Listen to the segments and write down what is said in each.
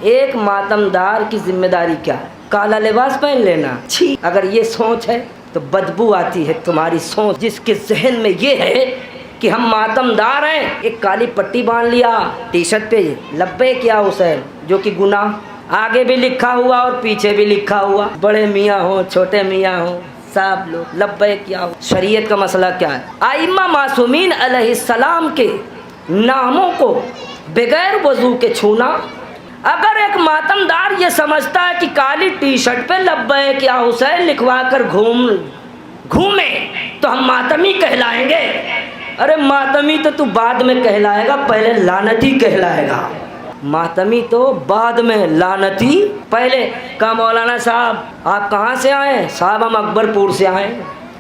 ایک मातमदार की जिम्मेदारी क्या है? काला लिबास पहन लेना। छी, अगर ये सोच है तो बदबू आती है तुम्हारी सोच। जिसके जहन में ये है कि हम मातमदार हैं, एक काली पट्टी बांध लिया टी शर्ट पे, लब्बैक या हुसैन, जो कि गुनाह आगे भी लिखा हुआ और पीछे भी लिखा हुआ। बड़े मियाँ हो छोटे मियाँ हो सब लोग लब्बैक या हो। शरीयत का मसला क्या है? आइम्मा मासूमीन अलैहिस्सलाम के नामों को बगैर वजू के छूना। अगर एक मातमदार ये समझता है कि काली टी शर्ट पे लब्बैक या हुसैन लिखवा कर घूमे तो हम मातमी कहलाएंगे। अरे मातमी तो तू बाद में कहलाएगा, पहले लानती कहलाएगा। मातमी तो बाद में, लानती पहले। कहा मौलाना साहब आप कहाँ से आए? साहब हम अकबरपुर से आए।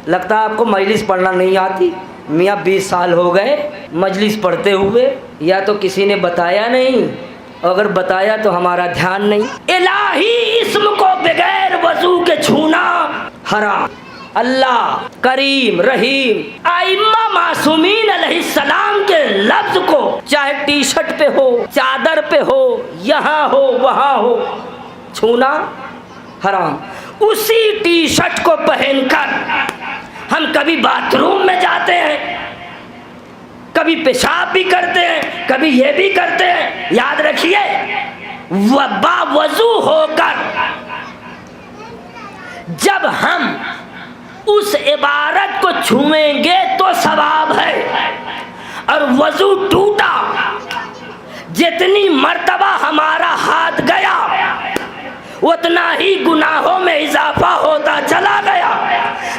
लगता है आपको मजलिस पढ़ना नहीं आती। मियाँ 20 साल हो गए मजलिस पढ़ते हुए, या तो किसी ने बताया नहीं, अगर बताया तो हमारा ध्यान नहीं। इलाही इस्म को बगैर वजू के छूना हराम। अल्लाह करीम रहीम आइम्मा मासूमीन अलैहिस्सलाम के लफ्ज को चाहे टी शर्ट पे हो, चादर पे हो, यहाँ हो वहाँ हो, छूना हराम। उसी टी शर्ट को पहनकर हम कभी बाथरूम में जाते हैं, कभी पेशाब भी करते हैं, कभी ये भी करते हैं। याद रखिए बावजू होकर जब हम उस इबारत को छूएंगे तो सवाब है, और वजू टूटा जितनी मर्तबा हमारा हाथ गया उतना ही गुनाहों में इजाफा होता चला गया।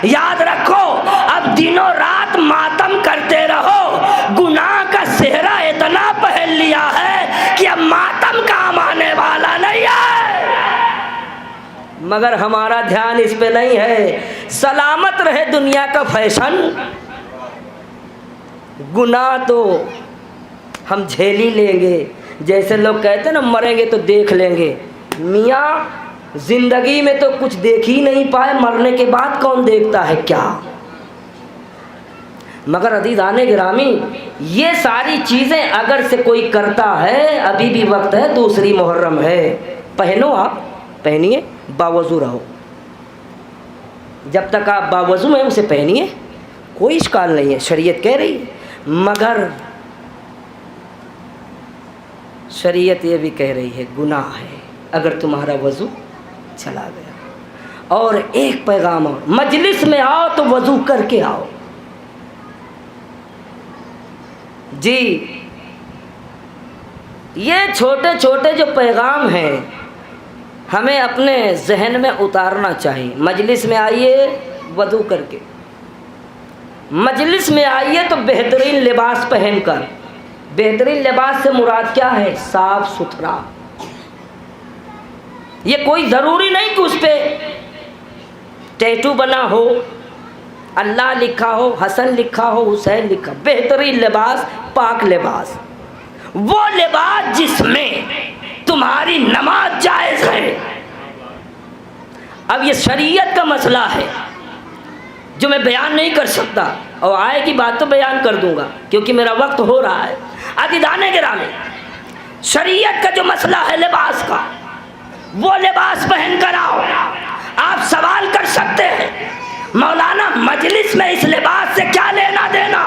याद रखो अब दिनों रात मातम करते रहो, गुनाह का सेहरा इतना पहन लिया है कि अब मातम काम आने वाला नहीं है। मगर हमारा ध्यान इस पे नहीं है। सलामत रहे दुनिया का फैशन, गुनाह तो हम झेल ही लेंगे। जैसे लोग कहते हैं ना मरेंगे तो देख लेंगे। मियाँ जिंदगी में तो कुछ देख ही नहीं पाए, मरने के बाद कौन देखता है क्या? मगर अज़ीज़ाने गिरामी ये सारी चीज़ें अगर से कोई करता है, अभी भी वक्त है, दूसरी मुहर्रम है, पहनो, आप पहनिए, बावजू रहो। जब तक आप बावजू हैं उसे पहनिए, कोई इश्काल नहीं है, शरीयत कह रही है। मगर शरीयत ये भी कह रही है गुनाह है अगर तुम्हारा वज़ू चला गया। और एक पैगाम और, मजलिस में आओ तो वज़ू करके आओ। जी ये छोटे छोटे जो पैगाम हैं हमें अपने जहन में उतारना चाहिए। मजलिस में आइए वज़ू करके, मजलिस में आइए तो बेहतरीन लिबास पहनकर। बेहतरीन लिबास से मुराद क्या है? साफ सुथरा। ये कोई ज़रूरी नहीं कि उस पर टैटू बना हो, अल्लाह लिखा हो, हसन लिखा हो, हुसैन लिखा। बेहतरीन लिबास, पाक लिबास, वो लिबास जिसमें तुम्हारी नमाज जायज़ है। अब ये शरीयत का मसला है जो मैं बयान नहीं कर सकता, और आए की बात तो बयान कर दूंगा क्योंकि मेरा वक्त हो रहा है। अज़ीज़ाने गिरामी शरीयत का जो मसला है लिबास का, वो लिबास पहन कर आओ। आप सवाल कर सकते हैं मौलाना मजलिस में इस लिबास से क्या लेना देना?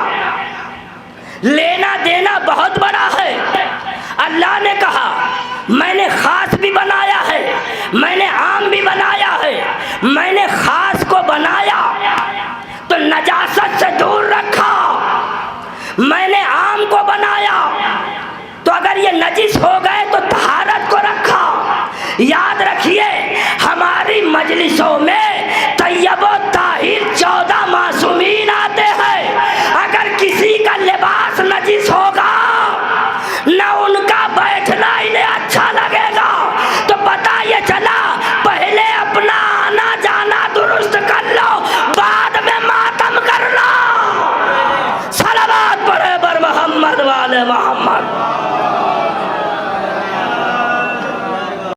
लेना देना बहुत बड़ा है। अल्लाह ने कहा मैंने खास भी बनाया है, मैंने आम भी बनाया है। मैंने खास को बनाया तो नजासत से दूर रखा, मैंने आम को बनाया तो अगर ये नजिस हो गए तो तहारत को रखा। याद रखिए हमारी मजलिसों में तैयब व ताहिर 14 मासूमीन आते हैं। अगर किसी का लिबास नजिस होगा न उनका बैठना इन्हें अच्छा लगेगा। तो पता ये चला पहले अपना आना जाना दुरुस्त कर लो, बाद में मातम कर लो। सलावत पढ़े बर मोहम्मद वाले मोहम्मद।